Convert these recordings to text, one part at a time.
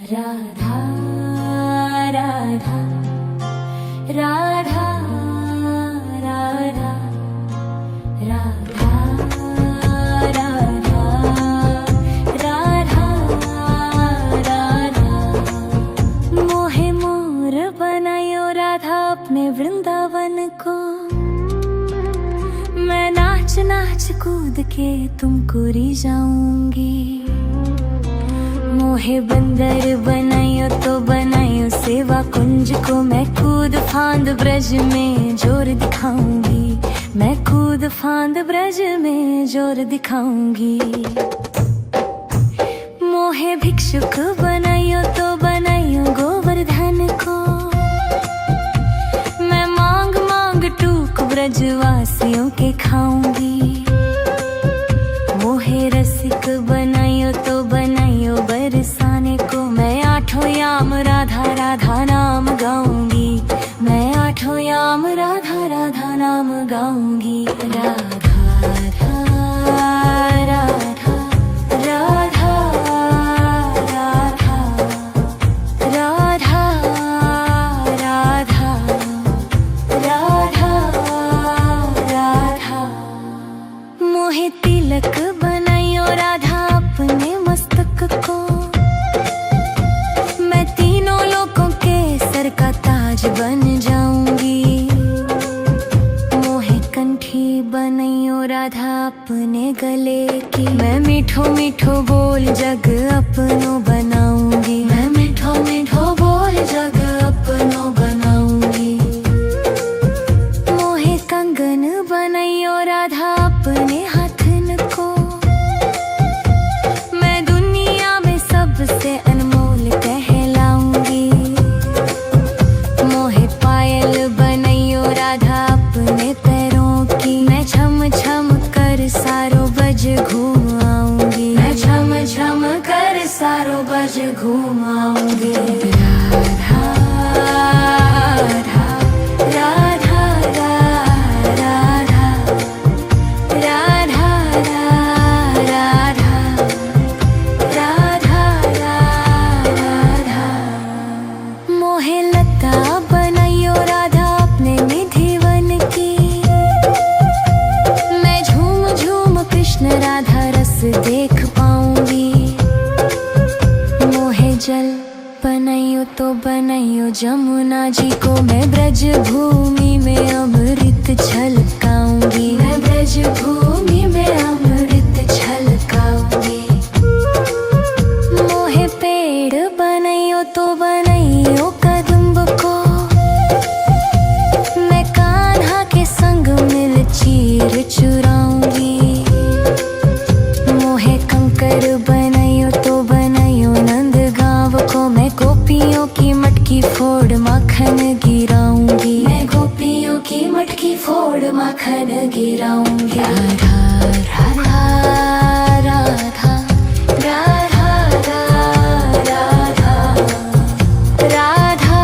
राधा राधा राधा राधा राधा राधा राधा राधा मोहे मोर बनायो राधा अपने वृंदावन को। मैं नाच नाच कूद के तुमको रिझाऊंगी। मोहे बंदर बनायो तो बनायो सेवा कुंज को। मैं कूद फांद ब्रज में जोर दिखाऊंगी। मैं कूद फांद ब्रज में जोर दिखाऊंगी। मोहे भिक्षुक बनायो तो बनायो गोवर्धन को। मैं मांग मांग टूक ब्रजवासियों के खाऊंगी। मोहे रसिक बनायो तो बनायो बरसाने को। मैं आठों याम राधा राधा नाम गाऊंगी। मैं आठों याम राधा राधा नाम गाऊंगी। राधा राधा राधा राधा राधा राधा राधा राधा। मोहे तिलक बनायो राधा अपने मस्तक को। मैं तीनों लोगों के सर का ताज बन जाऊंगी। मोहे कंठी बनायो राधा अपने गले की। मैं मीठो मीठो बोल जग अपनो बनाऊंगी। मैं मीठो मीठो बोल जग अपनो बनाऊंगी। मोहे कंगन बनायो राधा अपने हाथन को। मैं दुनिया में सबसे अनमोल कहलाऊंगी। मोहे पायल बनायो राधा अपने पैरों की। मैं छम छम कर सारो बज घूम आऊंगी। मैं छम छम कर सारो बज घूम आऊंगी। राधा राधा राधा राधा राधा राधा राधा राधा। मोहे लता बनायो राधा अपने निधिवन की। मैं झूम झूम कृष्ण राधा रस देख पाऊंगी। मोहे जल बनायो तो बनायो जमुना जी को। मैं ब्रज भूमि में अमृत छलकाऊंगी। मैं ब्रज भूमि में अमृत छलकाऊंगी। मोहे पेड़ बनायो तो बनायो कदम्ब को। मैं कान्हा के संग मिल चीर चुराऊंगी। मोहे कंकर बनायो तो बनायो नंद गांव को। मैं गोपियों की मटकी फोड़ माखन गिराऊंगी। मैं गोपियों की मटकी फोड़ माखन गिराऊंगी। राधा राधा राधा राधा राधा राधा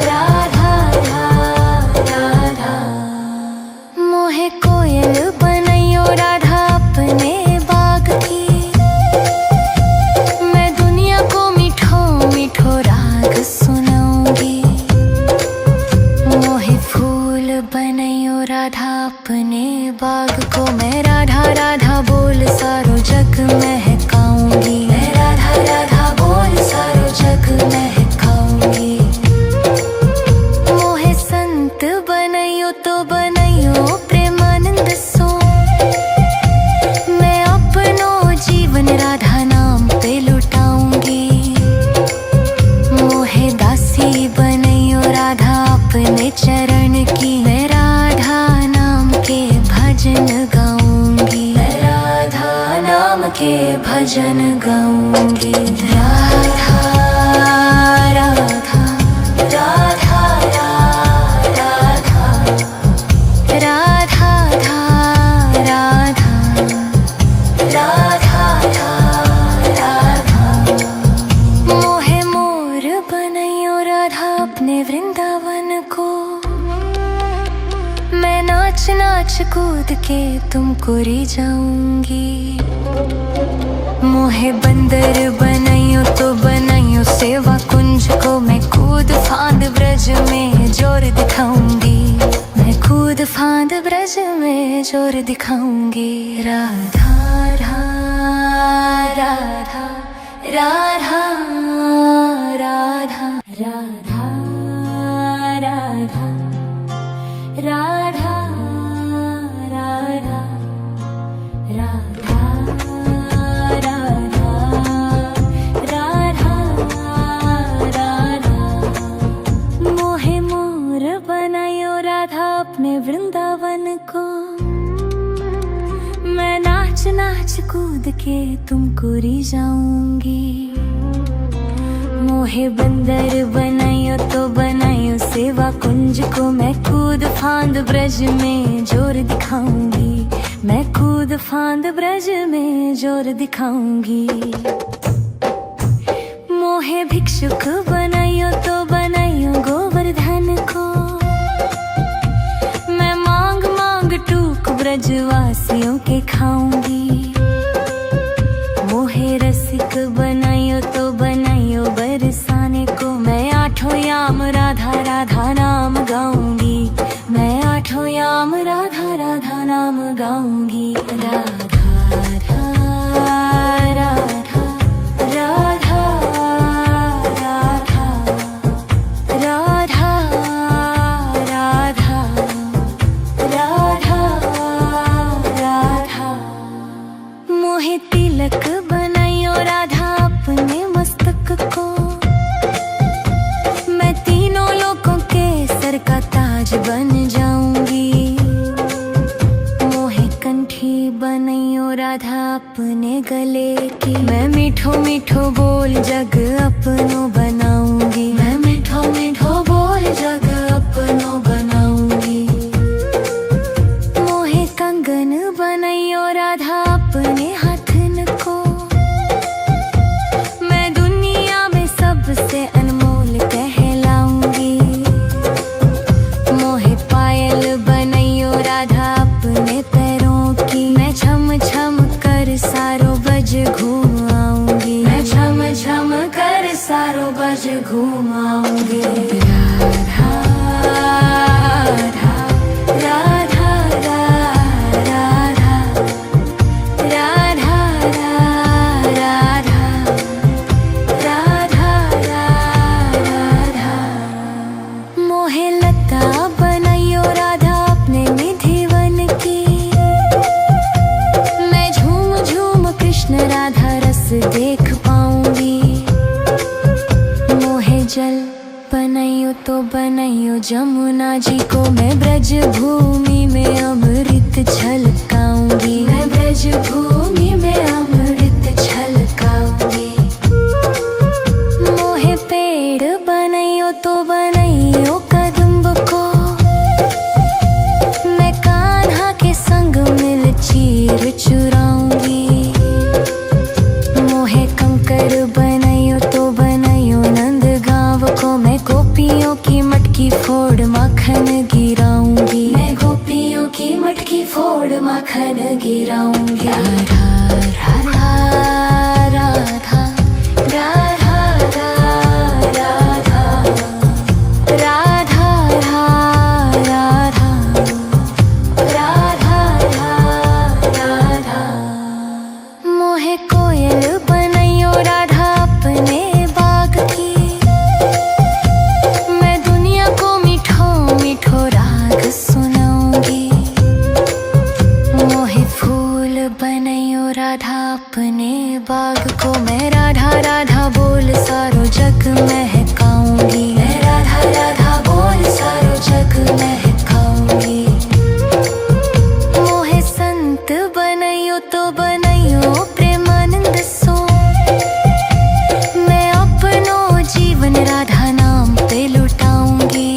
राधा राधा। मोहे कोयल बनायो राधा अपने बाग की। मैं दुनिया को मीठो मीठो राग सुनाऊंगी। मोहे फूल बनायो राधा अपने बाग को। मैं राधा राधा बोल सारो जग महकाऊंगी। मैं राधा राधा बोल सारो जग महकाऊंगी। मोहे संत बनायो तो बनायो प्रेमानंद सो। मैं अपनो जीवन राधा नाम पे लुटाऊंगी। मोहे दासी बनायो राधा अपने चरण की। मैं राधा नाम के भजन गाऊंगी। मैं राधा नाम के भजन गाऊंगी। राधा राधा राधा राधा राधा राधा राधा। मोहे मोर बनायो राधा अपने वृंदावन को। मैं नाच नाच कूद के तुमको रिझाऊंगी। मोहे बंदर बनाइयो तो बनाइयो सेवा कुंज को मैं कूद फांद ब्रज में जोर दिखाऊंगी, मैं कूद फांद ब्रज में जोर दिखाऊंगी। राधा राधा राधा राधा राधा राधा राधा राधा राधा राधा राधा राधा। मोहे मोर बनायो राधा अपने वृंदावन को, मैं नाच नाच कूद के तुमको रिझाऊंगी। मोहे बंदर बनायो तो बनायो सेवा कुंज को, मैं कूद फांद ब्रज में जोर दिखाऊंगी, मैं कूद फांद ब्रज में जोर दिखाऊंगी। मोहे भिक्षुक बनायो तो बनायो गोवर्धन को, मैं मांग मांग टूक ब्रजवासियों के खाऊंगी। मोहे रसिक बनायो तो बनायो बरसाने को, मैं आठों याम राधा राधा नाम गाऊंगी, मैं आठों याम राधा राधा नाम गाऊंगी। राधा राधा राधा राधा राधा राधा राधा राधा। मोहे तिलक बनायो राधा अपने मस्तक को, मैं तीनों लोगों के सर का ताज बन जाऊंगी। मोहे कंठी बनायो राधा अपने गले की, मैं मीठो मीठो बोल जग अपनो बनाऊंगी, मैं मीठो मीठो बोल जग अपनो बनाऊंगी। मोहे कंगन बनायो राधा अपने हाथन को, मैं दुनिया में सबसे अनमोल कहलाऊंगी। मोहे पायल बनायो राधा अपने पैरों की, मैं छम छम कर सारो बज घूम आऊंगी, मैं छम छम कर सारो बज घूम आऊंगी। राधा राधा राधा राधा राधा राधा राधा। मोहे लता बनायो राधा अपने निधिवन की, मैं झूम झूम कृष्ण राधा रस देख पाऊंगी। मोहे जल बनायो तो बनायो जमुना जी को, मैं ब्रज भूमि में अमृत छलकाऊंगी, मैं ब्रज भूमि में अमृत छलकाऊंगी। मोहे पेड़ बनायो तो बनायो कदम्ब को, मैं कान्हा के संग मिल चीर चुराऊंगी। मोहे कंकर बनायो तो बनायो नंद गांव को, मैं गोपियों की मटकी फोड़ माखन गिराऊंगी, मैं गोपियों की मटकी फोड़ माखन गिराऊंगी। राधा राधा राधा राधा राधा राधा राधा राधा राधा। मोहे कोयल बनायो राधा अपने बाग की, मैं दुनिया को मीठो मीठो राग सुनाऊंगी। मोहे फूल बनायो राधा अपने बाग को, मैं राधा राधा बोल सारो जग महकाऊंगी, मैं राधा राधा बोल सारो जग महकाऊंगी। मोहे संत बनायो तो बनायो प्रेमानंद सो, मैं अपनो जीवन राधा नाम पे लुटाऊंगी।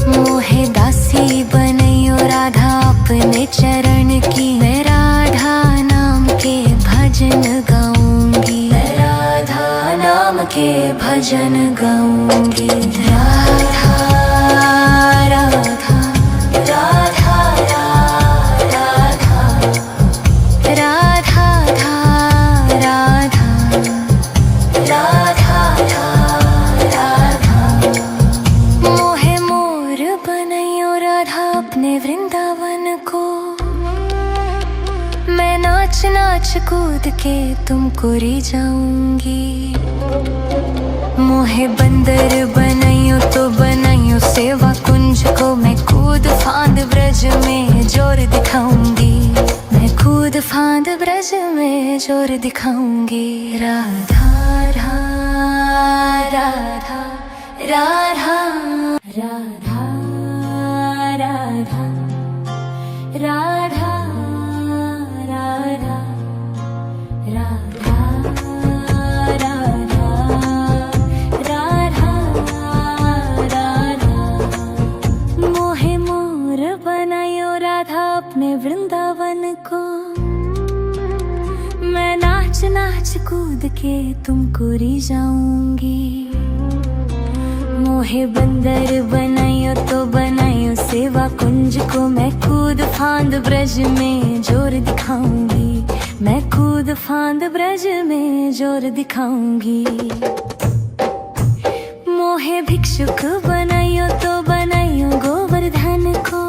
मोहे दासी बनायो राधा अपने चरण की, मैं राधा नाम के भजन गाऊंगी, मैं राधा नाम के भजन गाऊंगी। राधा राधा राधा राधा राधा राधा कूद के तुमको री जाऊंगी। मोहे बंदर बनाइयो तो बनाइयो सेवा कुंज को, मैं कूद फांद ब्रज में जोर दिखाऊंगी। मैं कूद फांद ब्रज में जोर दिखाऊंगी। राधा राधा राधा राधा राधा राधा राधा राधा राधा राधा। मोहे मोर बनायो राधा अपने वृंदावन को, मैं नाच नाच कूद के तुमको री जाऊंगी। मोहे बंदर बनाइयो तो बनाइयो सेवा कुंज को, मैं कूद फांद ब्रज में जोर दिखाऊंगी। मैं कूद फांद ब्रज में जोर दिखाऊंगी। मोहे भिक्षुक बनाइयो तो बनाइयो गोवर्धन को,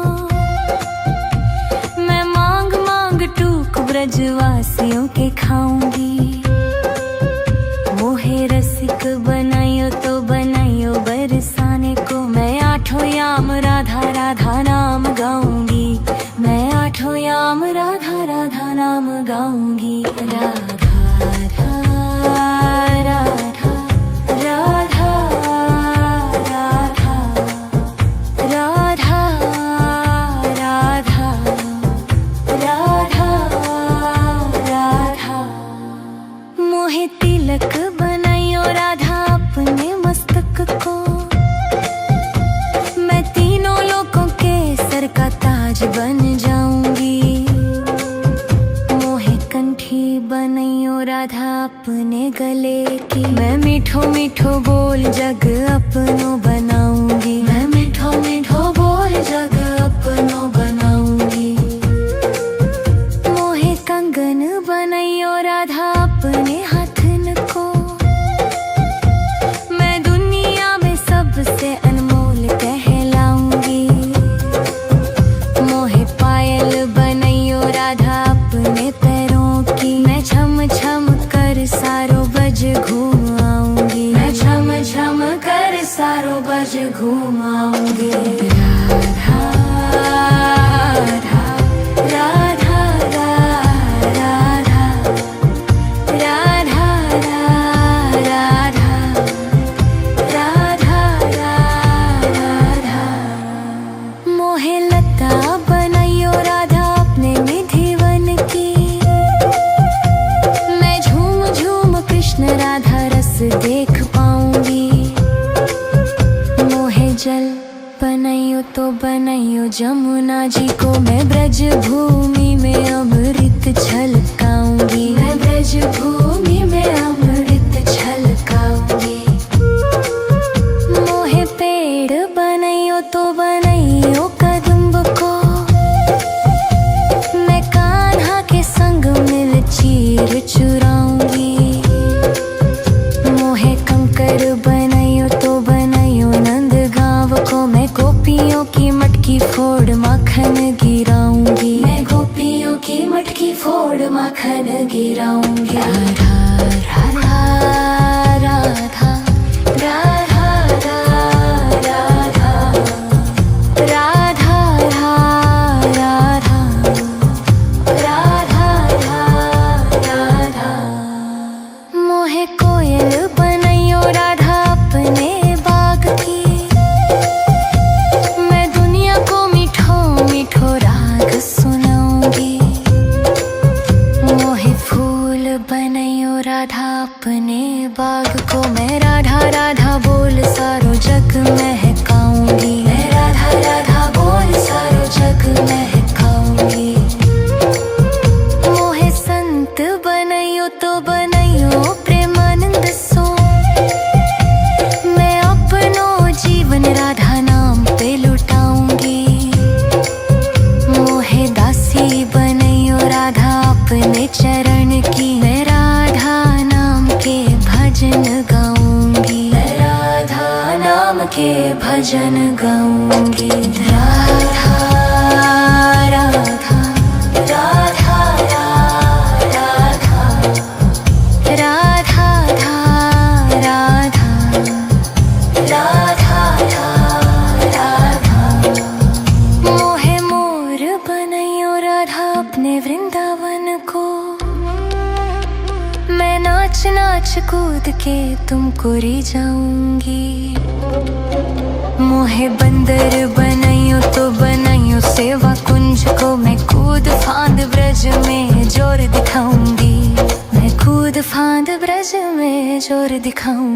मैं मांग मांग टूक ब्रजवासियों के खाऊंगी। मोहे रसिक बनाइयो तो बनाइयो बरसाने को, मैं आठों याम राधा राधा नाम गाऊंगी। मैं आठों याम राधा राधा नाम गाऊंगी। राधा राधा राधा राधा राधा राधा राधा राधा राधा। मोहे तिलक बनाइयो राधा अपने मस्तक को, मैं तीनों लोगों के सर का ताज बन जाऊंगी। मोहे कंठी बनाइयो राधा अपने गले की, मैं मीठो मीठो बोल जग अपनो बनाऊंगी। मैं मीठो मीठो बोल जग अपनो बनाऊंगी। मोहे कंगन बनाइयो राधा अपने हाथन को, मैं दुनिया में सबसे अनमोल कहलाऊंगी। मोहे पायल बनाइयो राधा अपने पैरों की, मैं छम छम कर सारो बज घूम आऊंगी। मैं छम छम कर सारो बज घूम आऊंगी। राधा राधा राधा राधा राधा राधा राधा राधा। मोहे लता बनाइयो राधा अपने निधिवन की, मैं झूम झूम कृष्ण राधा रस देख पाऊंगी। मोहे जल बनाइयो तो बनाइयो जमुना जी को, मैं ब्रज भूमि में अमृत छलकाऊंगी। मैं ब्रज भूमि में अमृत छलकाऊंगी। मोहे पेड़ बनाइयो तो बनाइयो कदम्ब को, मैं कान्हा के संग मिल चीर चुराऊंगी। मोहे कंकर बनाइयो तो बनाइयो नंद गाँव को, मैं गोपियों की मटकी फोड़ माखन गिराऊंगी। मैं गोपियों की मटकी फोड़ माखन गिराऊंगी। राधा राधा राधा राधा राधा राधा राधा राधा राधा। मोहे कोयल बनाइयो राधा अपने बाग की, मैं दुनिया को मीठो मीठो राग सुनाऊंगी। मोहे फूल बनाइयो राधा अपने बाग को, मैं राधा राधा बोल सारो जग महकाऊंगी। मैं राधा राधा बोल सारो जग महकाऊंगी। मोहे संत बनाइयो तो बनाइयो प्रेमानंद सो, मैं अपनो जीवन राधा नाम पे लुटाऊंगी। मोहे दासी बनाइयो राधा अपने चरण की, मैं राधा नाम के भजन गाऊंगी। मैं राधा नाम के भजन गाऊंगी। राधा राधा राधा राधा राधा अपने वृंदावन को। मैं नाच नाच कूद के तुमको री जाऊंगी। मोहे बंदर बनाइयो तो बनाइयो सेवा कुंज को। मैं कूद फांद ब्रज में जोर दिखाऊंगी। मैं कूद फांद ब्रज में जोर दिखाऊंगी।